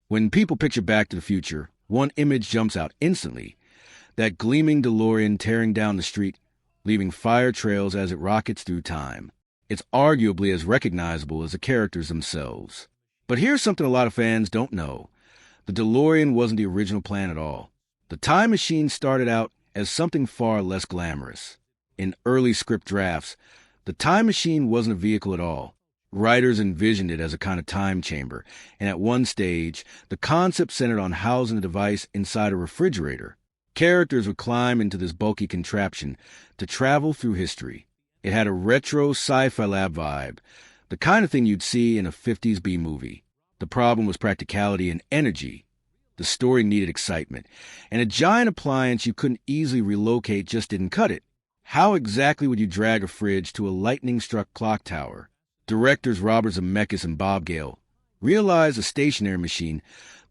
When people picture Back to the Future, one image jumps out instantly. That gleaming DeLorean tearing down the street, leaving fire trails as it rockets through time. It's arguably as recognizable as the characters themselves. But here's something a lot of fans don't know. The DeLorean wasn't the original plan at all. The time machine started out as something far less glamorous. In early script drafts, the time machine wasn't a vehicle at all. Writers envisioned it as a kind of time chamber, and at one stage, the concept centered on housing the device inside a refrigerator. Characters would climb into this bulky contraption to travel through history. It had a retro sci-fi lab vibe, the kind of thing you'd see in a 50s B-movie. The problem was practicality and energy. The story needed excitement, and a giant appliance you couldn't easily relocate just didn't cut it. How exactly would you drag a fridge to a lightning-struck clock tower? Directors Robert Zemeckis and Bob Gale realized a stationary machine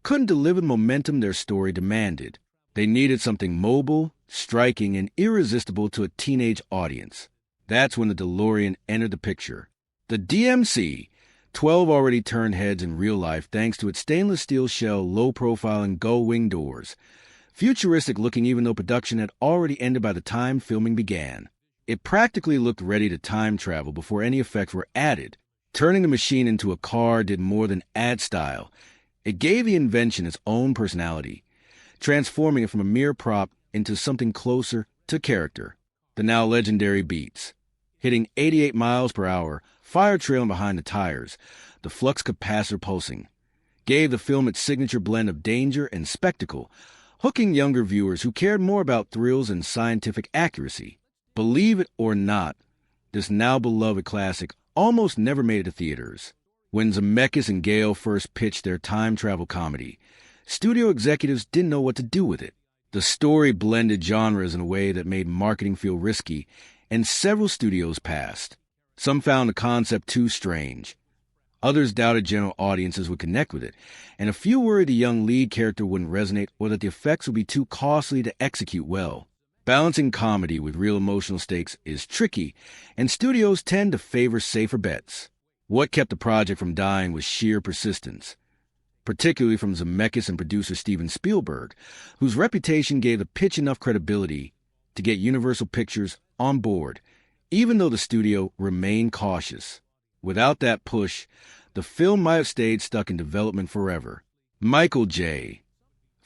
couldn't deliver the momentum their story demanded. They needed something mobile, striking, and irresistible to a teenage audience. That's when the DeLorean entered the picture. The DMC-12 already turned heads in real life thanks to its stainless steel shell, low-profile, and gull-wing doors. Futuristic-looking even though production had already ended by the time filming began. It practically looked ready to time travel before any effects were added. Turning the machine into a car did more than add style. It gave the invention its own personality, transforming it from a mere prop into something closer to character. The now legendary beats. Hitting 88 miles per hour, fire trailing behind the tires, the flux capacitor pulsing, gave the film its signature blend of danger and spectacle, hooking younger viewers who cared more about thrills and scientific accuracy. Believe it or not, this now beloved classic almost never made it to theaters. When Zemeckis and Gale first pitched their time travel comedy, studio executives didn't know what to do with it. The story blended genres in a way that made marketing feel risky, and several studios passed. Some found the concept too strange. Others doubted general audiences would connect with it, and a few worried the young lead character wouldn't resonate or that the effects would be too costly to execute well. Balancing comedy with real emotional stakes is tricky, and studios tend to favor safer bets. What kept the project from dying was sheer persistence, particularly from Zemeckis and producer Steven Spielberg, whose reputation gave the pitch enough credibility to get Universal Pictures on board, even though the studio remained cautious. Without that push, the film might have stayed stuck in development forever. Michael J.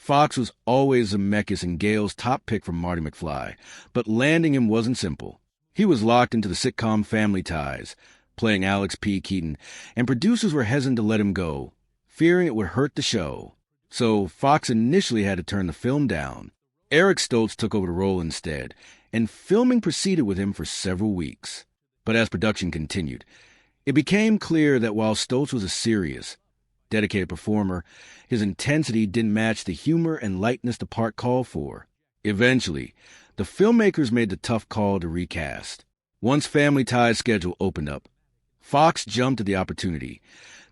Fox was always Zemeckis and Gale's top pick for Marty McFly, but landing him wasn't simple. He was locked into the sitcom Family Ties, playing Alex P. Keaton, and producers were hesitant to let him go, fearing it would hurt the show. So Fox initially had to turn the film down. Eric Stoltz took over the role instead, and filming proceeded with him for several weeks. But as production continued, it became clear that while Stoltz was a serious, dedicated performer, his intensity didn't match the humor and lightness the part called for. Eventually, the filmmakers made the tough call to recast. Once Family Ties' schedule opened up, Fox jumped at the opportunity,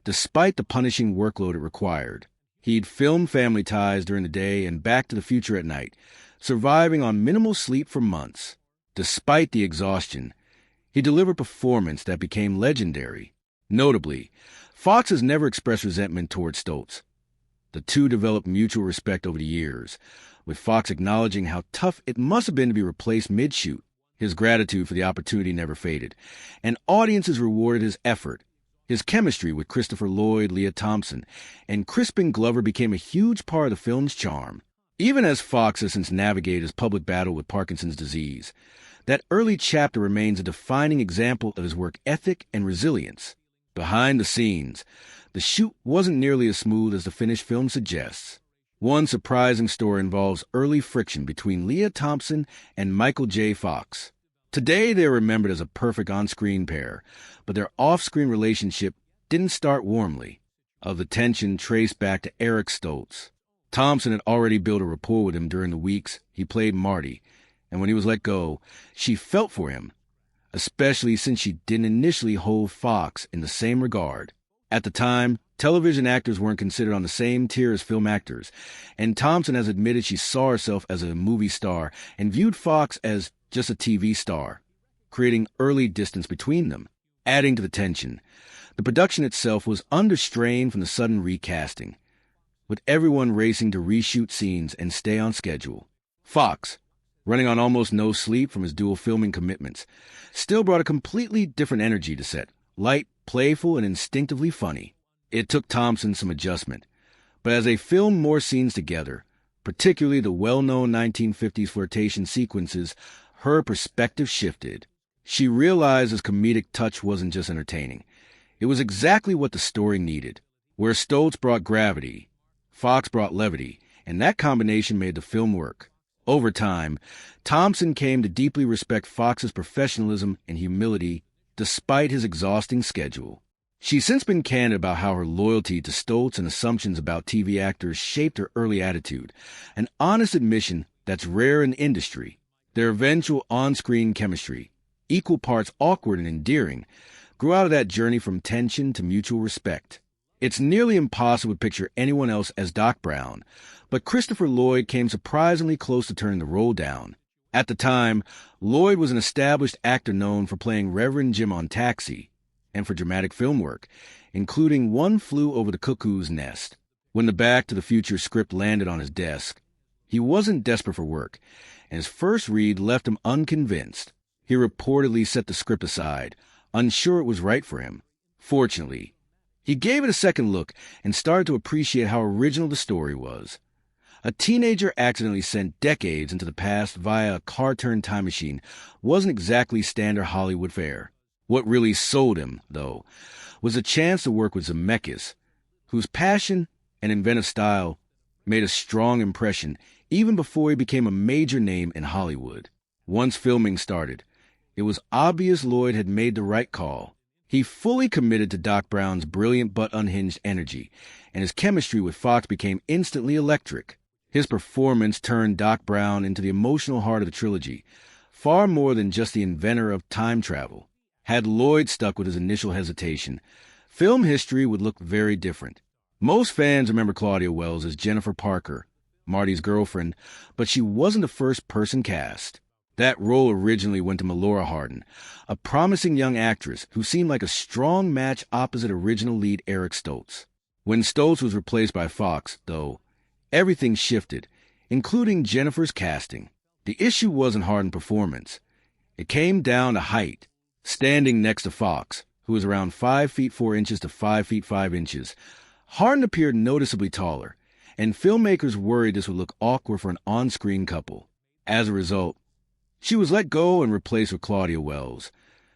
despite the punishing workload it required. He'd filmed Family Ties during the day and Back to the Future at night, surviving on minimal sleep for months. Despite the exhaustion, he delivered a performance that became legendary. Notably, Fox has never expressed resentment toward Stoltz. The two developed mutual respect over the years, with Fox acknowledging how tough it must have been to be replaced mid-shoot. His gratitude for the opportunity never faded, and audiences rewarded his effort. His chemistry with Christopher Lloyd, Leah Thompson, and Crispin Glover became a huge part of the film's charm. Even as Fox has since navigated his public battle with Parkinson's disease, that early chapter remains a defining example of his work ethic and resilience. Behind the scenes, the shoot wasn't nearly as smooth as the finished film suggests. One surprising story involves early friction between Leah Thompson and Michael J. Fox. Today they're remembered as a perfect on-screen pair, but their off-screen relationship didn't start warmly. Of the tension traced back to Eric Stoltz. Thompson had already built a rapport with him during the weeks he played Marty, and when he was let go, she felt for him, especially since she didn't initially hold Fox in the same regard. At the time, television actors weren't considered on the same tier as film actors, and Thompson has admitted she saw herself as a movie star and viewed Fox as just a TV star, creating early distance between them. Adding to the tension, the production itself was under strain from the sudden recasting. with everyone racing to reshoot scenes and stay on schedule. Fox, running on almost no sleep from his dual filming commitments, still brought a completely different energy to set, light, playful, and instinctively funny. It took Thompson some adjustment, but as they filmed more scenes together, particularly the well-known 1950s flirtation sequences, her perspective shifted. She realized his comedic touch wasn't just entertaining. It was exactly what the story needed. Where Stoltz brought gravity, Fox brought levity, and that combination made the film work. Over time, Thompson came to deeply respect Fox's professionalism and humility despite his exhausting schedule. She's since been candid about how her loyalty to Stoltz and assumptions about TV actors shaped her early attitude, an honest admission that's rare in the industry. Their eventual on-screen chemistry, equal parts awkward and endearing, grew out of that journey from tension to mutual respect. It's nearly impossible to picture anyone else as Doc Brown, but Christopher Lloyd came surprisingly close to turning the role down. At the time, Lloyd was an established actor known for playing Reverend Jim on Taxi, and for dramatic film work, including One Flew Over the Cuckoo's Nest. When the Back to the Future script landed on his desk, he wasn't desperate for work, and his first read left him unconvinced. He reportedly set the script aside, unsure it was right for him. Fortunately, he gave it a second look and started to appreciate how original the story was. A teenager accidentally sent decades into the past via a car-turned time machine wasn't exactly standard Hollywood fare. What really sold him, though, was a chance to work with Zemeckis, whose passion and inventive style made a strong impression even before he became a major name in Hollywood. Once filming started, it was obvious Lloyd had made the right call. He fully committed to Doc Brown's brilliant but unhinged energy, and his chemistry with Fox became instantly electric. His performance turned Doc Brown into the emotional heart of the trilogy, far more than just the inventor of time travel. Had Lloyd stuck with his initial hesitation, film history would look very different. Most fans remember Claudia Wells as Jennifer Parker, Marty's girlfriend, but she wasn't the first person cast. That role originally went to Melora Hardin, a promising young actress who seemed like a strong match opposite original lead Eric Stoltz. When Stoltz was replaced by Fox, though, everything shifted, including Jennifer's casting. The issue wasn't Hardin's performance. It came down to height. Standing next to Fox, who was around 5 feet 4 inches to 5 feet 5 inches, Hardin appeared noticeably taller, and filmmakers worried this would look awkward for an on-screen couple. As a result, she was let go and replaced with Claudia Wells,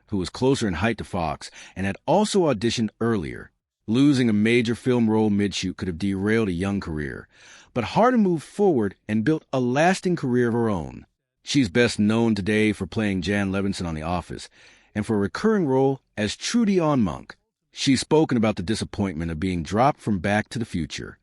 who was closer in height to Fox and had also auditioned earlier. Losing a major film role mid-shoot could have derailed a young career, but Hardin moved forward and built a lasting career of her own. She's best known today for playing Jan Levinson on The Office, and for a recurring role as Trudy on Monk. She's spoken about the disappointment of being dropped from Back to the Future.